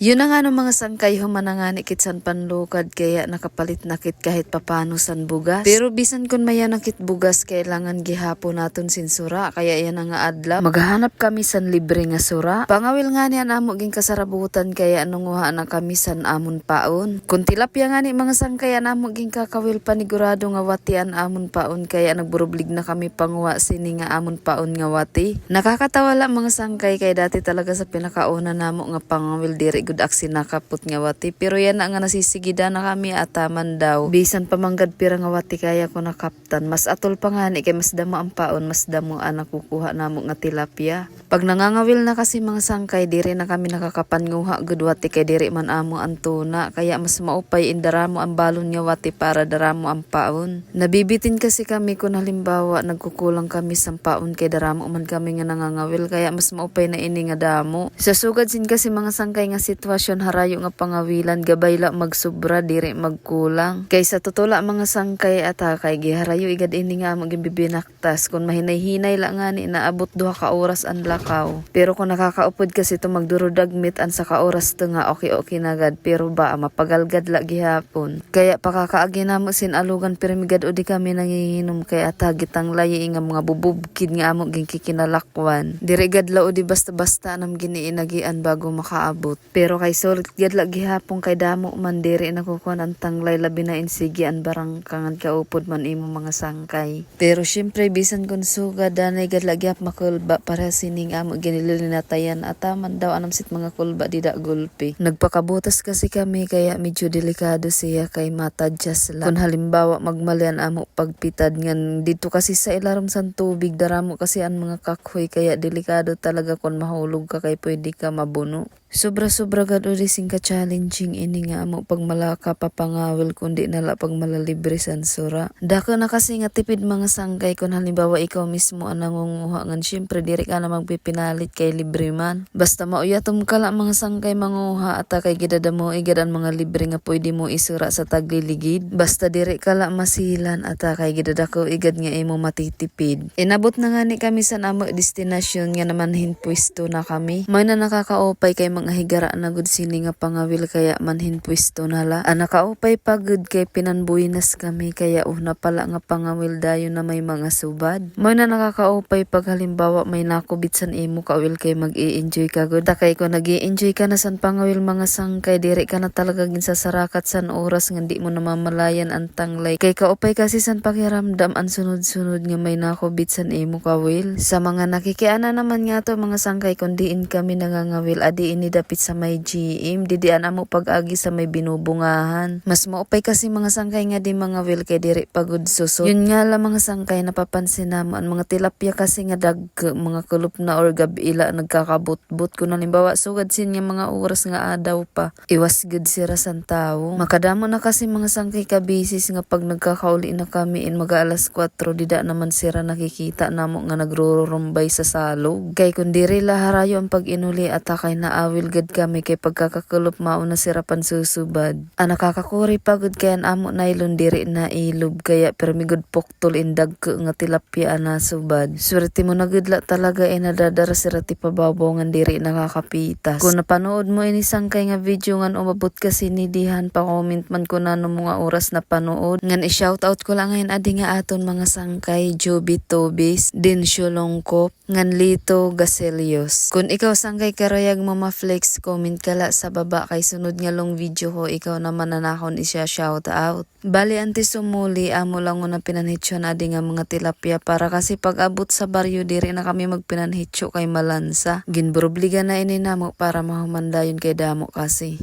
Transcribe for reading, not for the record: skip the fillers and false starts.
Yun na nga no mga sangkay humanangani kit san panlukad kaya nakapalit na kit kahit papano san bugas. Pero bisan kun maya nakit bugas kailangan gihapon naton sin sura kaya yan nga adlaw. Maghahanap kami san libre nga sura. Pangawil nga niyan amo ging kasarabutan kaya nunguha na kami san amon paon. Kun tilapia nga ni mga sangkay amo ging kakawil panigurado nga watian amon paon kaya nagburublig na kami panguha sini nga amon paon nga wati. Nakakatawa lang mga sangkay kay dati talaga sa pinakauna namo nga pangawil diri good aksi nakaput nga wati pero yan na nga nasisigida na kami ataman daw bisan pamanggad pira nga wati kaya ko nakaptan mas atol pa nga ni kay mas damo ang paon mas damo ang nakukuha namo nga tilapia. Pag nangangawil na kasi mga sangkay diri na kami nakakapanguha gud wati kay diri man amo ang tuna kaya mas maupay indaramo ang balon nga wati para daramo ang paon. Nabibitin kasi kami kung halimbawa nagkukulang kami sa paon kay daramo man kami nga nangangawil kaya mas maupay na ini nga damo. Sa sugad sin kasi mga sangkay nga sitwasyon harayo nga pangawilan gabay la magsubra diri magkulang kay sa tutula mga sangkay ata kay giharayo igad ini nga mo gimbibinaktas kun mahinay-hinay la nga ni naabot 2 ka oras ang lakaw pero kung nakakaupod kasi to magdurudagmit an sa ka oras to nga okay nagad pero ba mapagalgad la gihapon kaya pakakaagi namo sin alugan piramigad udi kami nanginginom kay ata gitang layi nga mga bububkid nga amo ging kikinalakwan diri gad la udi basta-basta nam giniinagian bago makaabot. Pero kay sulit gadla gihapon kay damo man diri nakukuan ang tanglay labi na insigi an barang kangan kaupod man imo mga sangkay. Pero syempre bisan kun suga danay gadla gihap makulba para sining amo ginilinatayan ataman daw anam sit mga kulba dida gulpi. Nagpakabutas kasi kami kaya medyo delikado siya kay matadjas lang. Kun halimbawa magmalian amo pagpitad ngan dito kasi sa ilarom san tubig daramo kasi ang mga kakhoy kaya delikado talaga kun mahulog ka kay pwede ka mabuno. Sobra-sobra gad uri sing ka challenging ini nga amo pag malaka papangawil kundi nala pag malalibre san sura. Dako na kasi nga tipid mga sangkay kun halimbawa ikaw mismo ang nangunguha ngan syempre diri ka na magpipinalit kay libre man. Basta mauyatom ka lang mga sangkay manguha ata kay gidadamo igad ang mga libre nga pwede mo isura sa tagliligid. Basta diri ka lang masilan ata kay gidadako igad nga imo matitipid. Inabot na nga ni kami sa amo destinasyon nga naman hinpwesto na kami. May na nakakaopay kay mga higara na gud sini nga pangawil kaya manhin pwesto nala. Nakaupay pagud kay pinanbuinas kami kaya una pala nga pangawil dayon na may mga subad. May na nakakaupay pag halimbawa may nakubit san imo kawil kay mag-i-enjoy ka gud. Kay ko nag-i-enjoy ka na san pangawil mga sangkay diri ka na talaga ginsasarakat san oras nga di mo namamalayan ang tanglay. Kay kaupay kasi san pakiramdam ang sunod-sunod nga may nakubit san imo kawil. Sa mga nakikiana naman nga to mga sangkay kun diin kami nangangawil adi ini dapit sa may GM didian amo pag-agi sa may binubungahan. Mas maupay kasi mga sangkay nga di mga wil kay diri pagud susot. Yun nga la mga sangkay napapansin namo ang mga tilapia kasi nga mga kulup na or gabila nagkakabut-but kun halimbawa sugad sin nga mga oras nga adaw pa. Iwas gud sira san tawo. Makadamo na kasi mga sangkay ka bisis nga pag nagkakauli na kami in mag-alas 4 dida naman sira nakikita namo nga nagrurumbay sa salog. Kay kun diri la harayo ang pag-inuli ata kay naawil gud kami kay pagkakakulop mauna sirapan susubad. Nakakakuri pagod kaya amo nailon diri na ilob kaya permigod poktol indag ko nga tilapia na subad. Swerte mo na gudla talaga nadadara sirati pababongan diri nakakapitas. Kung napanood mo ini sangkay nga video ngan umabot kasi ni dihan pa comment man ko na no mga oras na panood. Ngan i-shoutout ko lang ngayon adi nga aton mga sangkay Joby Tobis, Din Sholongkop, ngan Lito Gaselios. Kung ikaw sangkay karayag mo ma-flex comment kala sa baba kay sunod nga long video ko ikaw naman nanakon isya shout out. Bali antes sumuli amo lang na pinanhitsyo na di nga mga tilapia para kasi pag abot sa baryo diri na kami magpinanhitsyo kay malansa. Ginburubligan na ini namo para mahumandayon kay damo kasi.